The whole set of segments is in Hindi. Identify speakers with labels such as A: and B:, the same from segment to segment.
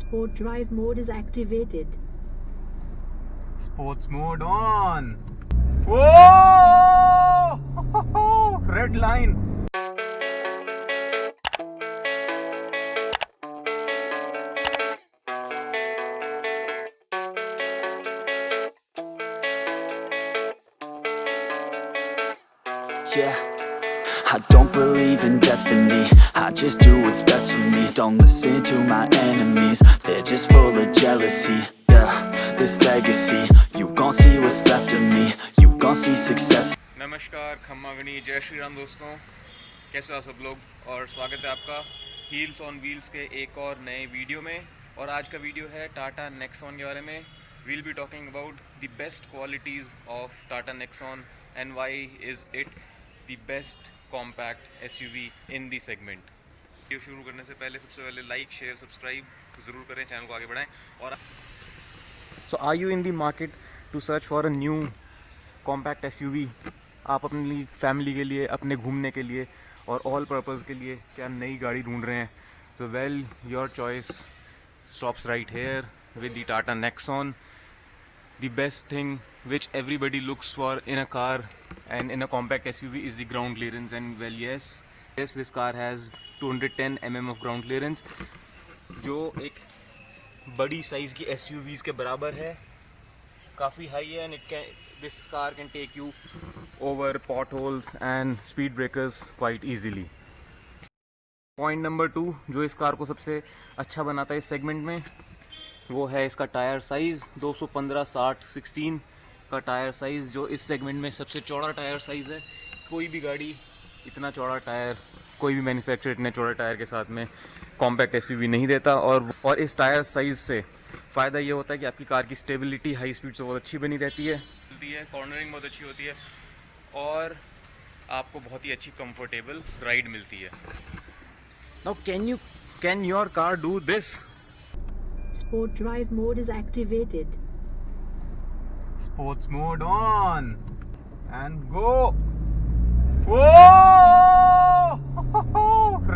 A: Sport drive mode is activated.
B: Sports mode on. Whoa! Red line.
C: Yeah, I don't believe in destiny. I just do what's best for me. Don't listen to my enemies. They're just full of jealousy. Yeah, this legacy. You gon' see what's left of me. You gon' see success.
B: नमस्कार, खम्मा गणी, जय श्री राम दोस्तों, कैसे हो आप सब लोग। और स्वागत है आपका हील्स ऑन व्हील्स के एक और नए वीडियो में। और आज का वीडियो है टाटा नेक्सॉन के बारे में। We'll be talking about the best qualities of Tata Nexon and why is it the best compact SUV in the segment. Video शुरू करने से पहले सबसे पहले लाइक शेयर सब्सक्राइब ज़रूर करें, चैनल को आगे बढ़ाएं। और so are you in the market to search for a new compact SUV? आप अपनी फैमिली के लिए, अपने घूमने के लिए और ऑल पर्पज़ के लिए क्या नई गाड़ी ढूंढ रहे हैं? So well, your choice stops right here with the Tata Nexon. The best thing which everybody looks for in a car and in a compact SUV is the ground clearance. And well, yes, this car has 210 mm of ground clearance, जो एक बड़ी साइज़ की SUVs के बराबर है, काफ़ी हाई है। and this car can take you over potholes and speed breakers quite easily. Point number 2 जो इस कार को सबसे अच्छा बनाता है इस सेगमेंट में, वो है इसका टायर साइज़। 215/60 का टायर साइज़, जो इस सेगमेंट में सबसे चौड़ा टायर साइज़ है। कोई भी गाड़ी इतना चौड़ा टायर, कोई भी मैन्युफैक्चरर इतने चौड़े टायर के साथ में कॉम्पैक्ट एसयूवी नहीं देता। और इस टायर साइज़ से फ़ायदा ये होता है कि आपकी कार की स्टेबिलिटी हाई स्पीड से बहुत अच्छी बनी रहती है, कॉर्नरिंग बहुत अच्छी होती है और आपको बहुत ही अच्छी कंफर्टेबल राइड मिलती है। Now can your car do this?
A: Sport drive mode is activated.
B: Sports mode on and go. Whoa!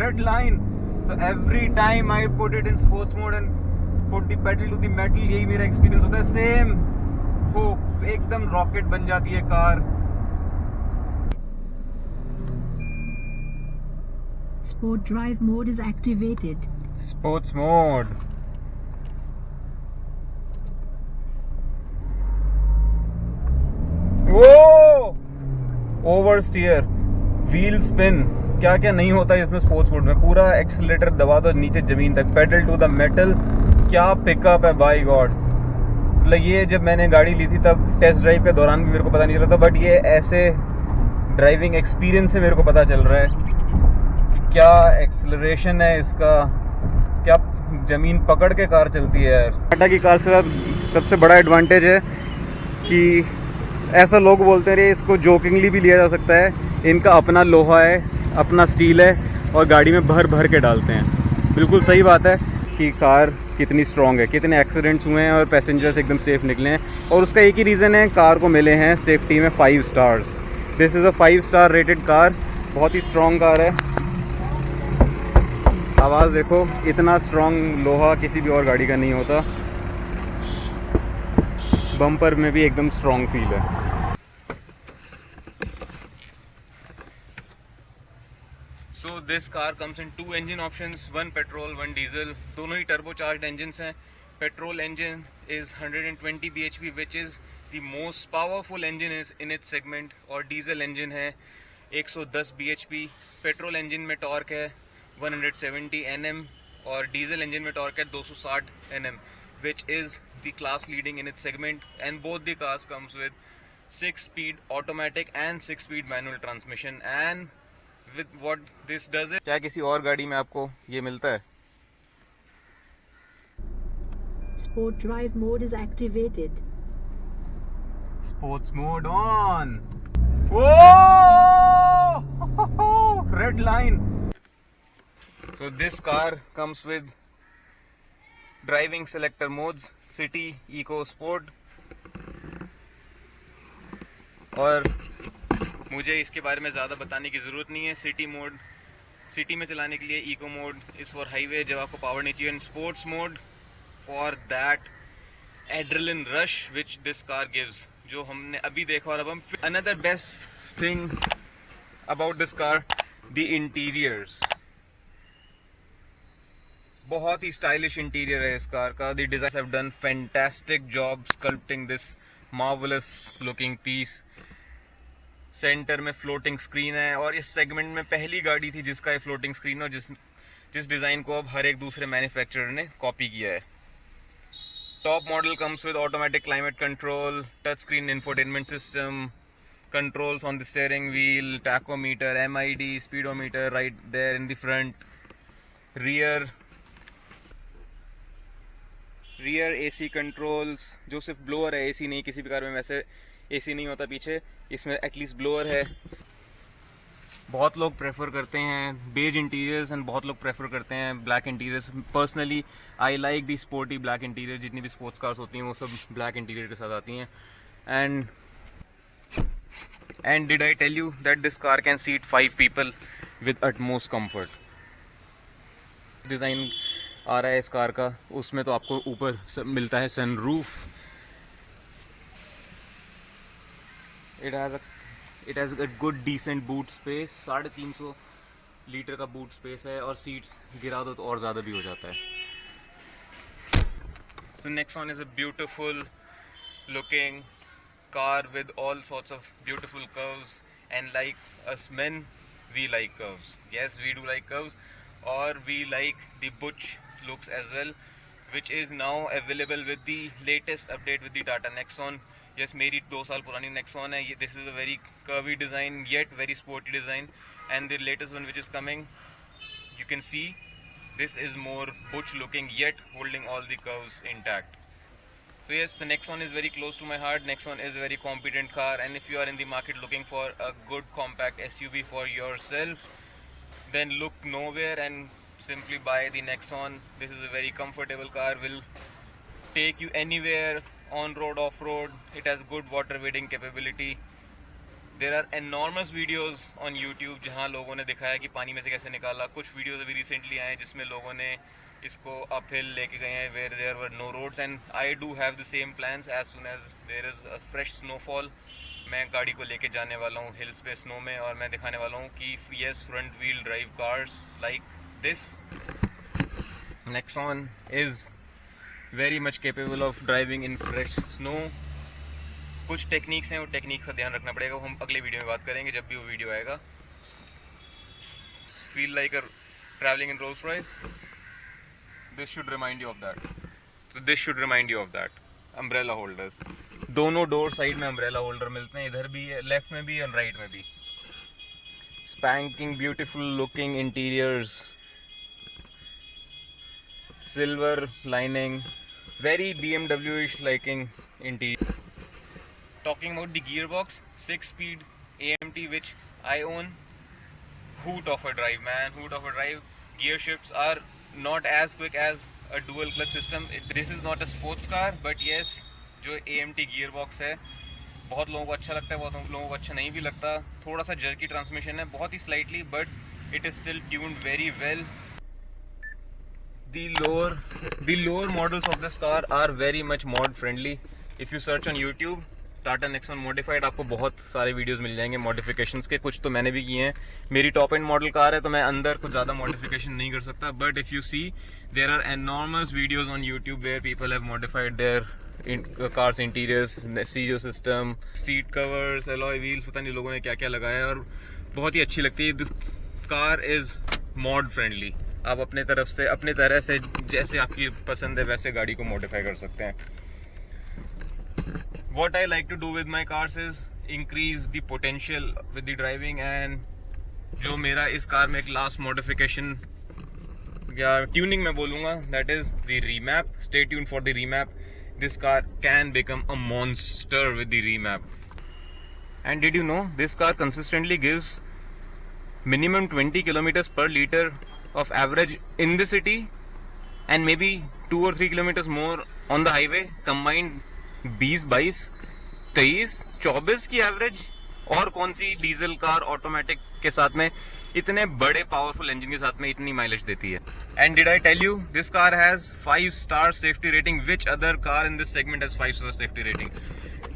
B: Red line. So every time I put it in sports mode and put the pedal to the metal, यही मेरा एक्सपीरियंस होता है। सेम वो एकदम रॉकेट बन जाती है car.
A: Sport drive mode is activated.
B: Sports mode. Over steer, wheel spin, क्या क्या नहीं होता है इसमें स्पोर्ट्स मोड में। पूरा एक्सीलरेटर दबा दो नीचे जमीन तक, पेडल टू द मेटल। क्या पिकअप है बाय गॉड। मतलब ये जब मैंने गाड़ी ली थी तब टेस्ट ड्राइव के दौरान भी मेरे को पता नहीं चला था, बट ये ऐसे ड्राइविंग एक्सपीरियंस से मेरे को पता चल रहा है कि क्या एक्सीलरेशन है इसका, क्या जमीन पकड़ के कार चलती है यार। टाटा की कार के साथ सबसे बड़ा एडवांटेज है कि ऐसा लोग बोलते हैं, इसको जोकिंगली भी लिया जा सकता है, इनका अपना लोहा है, अपना स्टील है और गाड़ी में भर भर के डालते हैं। बिल्कुल सही बात है कि कार कितनी स्ट्रॉन्ग है, कितने एक्सीडेंट्स हुए हैं और पैसेंजर्स एकदम सेफ निकले हैं। और उसका एक ही रीज़न है, कार को मिले हैं सेफ्टी में 5 stars. This is a 5 star rated car, बहुत ही स्ट्रॉन्ग कार है। आवाज़ देखो, इतना स्ट्रॉन्ग लोहा किसी भी और गाड़ी का नहीं होता। बम्पर में भी एकदम स्ट्रॉन्ग फील है। So this car comes in 2 engine options, 1 petrol 1 diesel. दोनों ही टर्बोचार्ज्ड इंजन्स हैं। Petrol engine is 120 bhp which is the most powerful engine is in its segment, और डीजल इंजन है 110 bhp। पेट्रोल इंजन में टॉर्क है 170 Nm और डीजल इंजन में टॉर्क है 260 Nm, which is the class leading in its segment, and both the cars comes with 6-speed automatic and 6-speed manual transmission. And with what this does is, क्या किसी और गाड़ी में आपको ये मिलता है?
A: Sport drive mode is activated.
B: Sports mode on. Whoa! Red line. So this car comes with driving selector modes, city, eco, sport. और मुझे इसके बारे में ज़्यादा बताने की ज़रूरत नहीं है। सिटी मोड सिटी में चलाने के लिए, eco mode is for highway जब आपको पावर नहीं चाहिए। Sports mode for that adrenaline rush which this car gives, जो हमने अभी देखा। और अब हम another best thing about this car, the interiors। बहुत ही स्टाइलिश इंटीरियर है इस कार का। The designers have done fantastic job sculpting this marvelous looking piece। Centre में फ्लोटिंग स्क्रीन है और इस सेगमेंट में पहली गाड़ी थी जिसका ये फ्लोटिंग स्क्रीन और जिस डिज़ाइन को अब हर एक दूसरे मैन्युफैक्चरर ने कॉपी किया है। Top model comes with automatic climate control, touch screen infotainment system, controls on the steering wheel, tachometer, MID, speedometer right there in the front, rear AC controls, जो सिर्फ ब्लोअर है, AC नहीं। किसी भी कार में वैसे AC नहीं होता पीछे, इसमें एटलीस्ट ब्लोअर है। बहुत लोग प्रेफर करते हैं बेज इंटीरियर्स एंड बहुत लोग प्रेफर करते हैं black interiors. Personally I like the sporty black interior. जितनी भी स्पोर्ट्स कार्स होती हैं वो सब ब्लैक इंटीरियर के साथ आती हैं। And did I tell you that this car can seat 5 people with utmost comfort? Design आ रहा है इस कार का, उसमें तो आपको ऊपर मिलता है sunroof. It has a good decent boot space, 350 litre का बूट स्पेस है और सीट्स गिरा दो तो और ज़्यादा भी हो जाता है। So Nexon is a beautiful looking car with all sorts of beautiful curves, and like us men, we like curves. Yes, we do like curves, or we like the butch looks as well, which is now available with the latest update with the Tata Nexon. Yes, मेरी 2 साल पुरानी Nexon है। This is a very curvy design yet very sporty design, and the latest one which is coming, you can see this is more butch looking yet holding all the curves intact. So yes, the Nexon is very close to my heart. Nexon is a very competent car, and if you are in the market looking for a good compact SUV for yourself, then look nowhere and simply buy the Nexon. This is a very comfortable car, will take you anywhere, on road, off road. It has good water wading capability. There are enormous videos on YouTube जहाँ लोगों ने दिखाया कि पानी में से कैसे निकाला। कुछ वीडियोस अभी रिसेंटली आए जिसमें लोगों ने इसको अपहिल लेके गए हैं where there were no roads, and I do have the same plans as soon as there is a fresh snowfall। मैं गाड़ी को लेके जाने वाला हूँ हिल्स पे स्नो में, और मैं दिखाने वाला हूँ कि yes, front wheel drive cars like this Nexon is very much capable of driving in fresh snow। कुछ टेक्निक्स हैं, वो टेक्निक का ध्यान रखना पड़ेगा, हम अगले वीडियो में बात करेंगे जब भी वो वीडियो आएगा। Feel like a traveling in Rolls Royce? This should remind you of that. So this should remind you of that. Umbrella holders. दोनों डोर साइड में umbrella holder मिलते हैं, इधर भी है, लेफ्ट में भी और राइट में भी। Spanking beautiful looking interiors. Silver lining. Very BMW-ish liking interior. Talking about the gearbox, 6-speed AMT which I own. Hoot of a drive, man, hoot of a drive. Gear shifts are not as quick as a dual clutch system. This is not a sports car, but yes, जो AMT gearbox है बहुत लोगों को अच्छा लगता है, बहुत लोगों को अच्छा नहीं भी लगता। थोड़ा सा jerky transmission है, बहुत ही slightly, but it is still tuned very well. The lower models of this car are very much mod friendly. If you search on YouTube Tata Nexon modified, आपको बहुत सारे वीडियोस मिल जाएंगे मॉडिफिकेशंस के। कुछ तो मैंने भी किए हैं। मेरी टॉप एंड मॉडल कार है तो मैं अंदर कुछ ज़्यादा मॉडिफिकेशन नहीं कर सकता, but if you see there are enormous videos on YouTube where people have modified their cars interiors, stereo system, seat covers, alloy wheels, पता नहीं लोगों ने क्या क्या लगाया है, और बहुत ही अच्छी लगती है। This car is mod friendly. आप अपने तरफ से, अपने तरह से, जैसे आपकी पसंद है वैसे गाड़ी को मॉडिफाई कर सकते हैं। What I like to do with my cars is increase the potential with the driving, and जो मेरा इस कार में एक लास्ट मॉडिफिकेशन या ट्यूनिंग में बोलूँगा, that is the remap. Stay tuned for the remap. This car can become a monster with the remap. And did you know this car consistently gives minimum 20 kilometers per liter of average in the city, and maybe 2 or 3 kilometers more on the highway. Combined 20, 22, 23, 24 की एवरेज और कौन सी डीजल कार ऑटोमेटिक के साथ में इतने बड़े पावरफुल इंजन के साथ में इतनी माइलेज देती है। And did I tell you this car has 5 star safety rating, which other car in this segment has 5 star safety rating?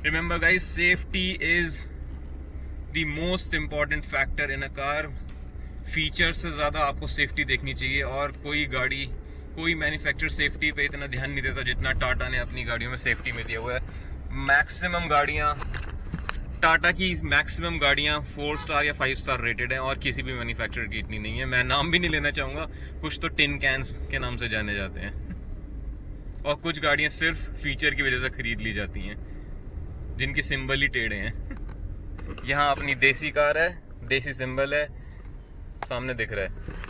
B: Remember guys, safety is the most important factor in a car. Feature से ज्यादा आपको सेफ्टी देखनी चाहिए, और कोई मैन्युफैक्चरर सेफ्टी पे इतना ध्यान नहीं देता जितना टाटा ने अपनी गाड़ियों में सेफ्टी में दिया हुआ है। मैक्सिमम गाड़ियां, टाटा की मैक्सिमम गाड़ियां 4 स्टार या 5 स्टार रेटेड हैं, और किसी भी मैन्युफैक्चरर की इतनी नहीं है। मैं नाम भी नहीं लेना चाहूँगा, कुछ तो टिन कैंस के नाम से जाने जाते हैं और कुछ गाड़ियां सिर्फ फीचर की वजह से खरीद ली जाती हैं जिनके सिंबल ही टेढ़े हैं। यहाँ अपनी देसी कार है, देसी सिंबल है, सामने दिख रहा है।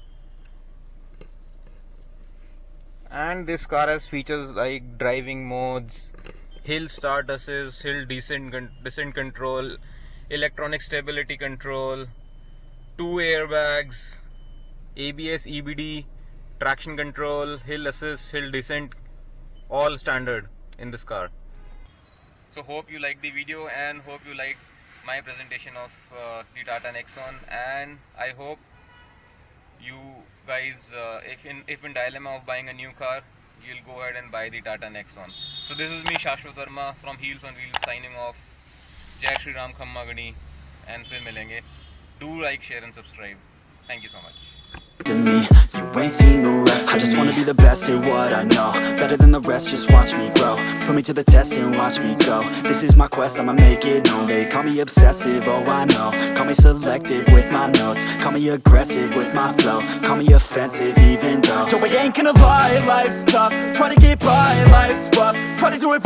B: And this car has features like driving modes, hill start assist, hill descent control, electronic stability control, 2 airbags, ABS, EBD, traction control, hill assist, hill descent, all standard in this car. So hope you like the video and hope you like my presentation of the Tata Nexon, and I hope you guys, if in dilemma of buying a new car, you'll go ahead and buy the Tata Nexon. So this is me, Shashwat Verma from Heels on Wheels, signing off. Jai Shri Ram Khamma Gani, and फिर मिलेंगे. Do like, share and subscribe. Thank you so much.
C: To me, you ain't seen the rest. I just wanna be the best at what I know, better than the rest, just watch me grow. Put me to the test and watch me go. This is my quest, I'ma make it known. They call me obsessive, oh I know. Call me selective with my notes, call me aggressive with my flow, call me offensive even though Joe, I ain't gonna lie, life's tough. Try to get by, life's rough. Try to do it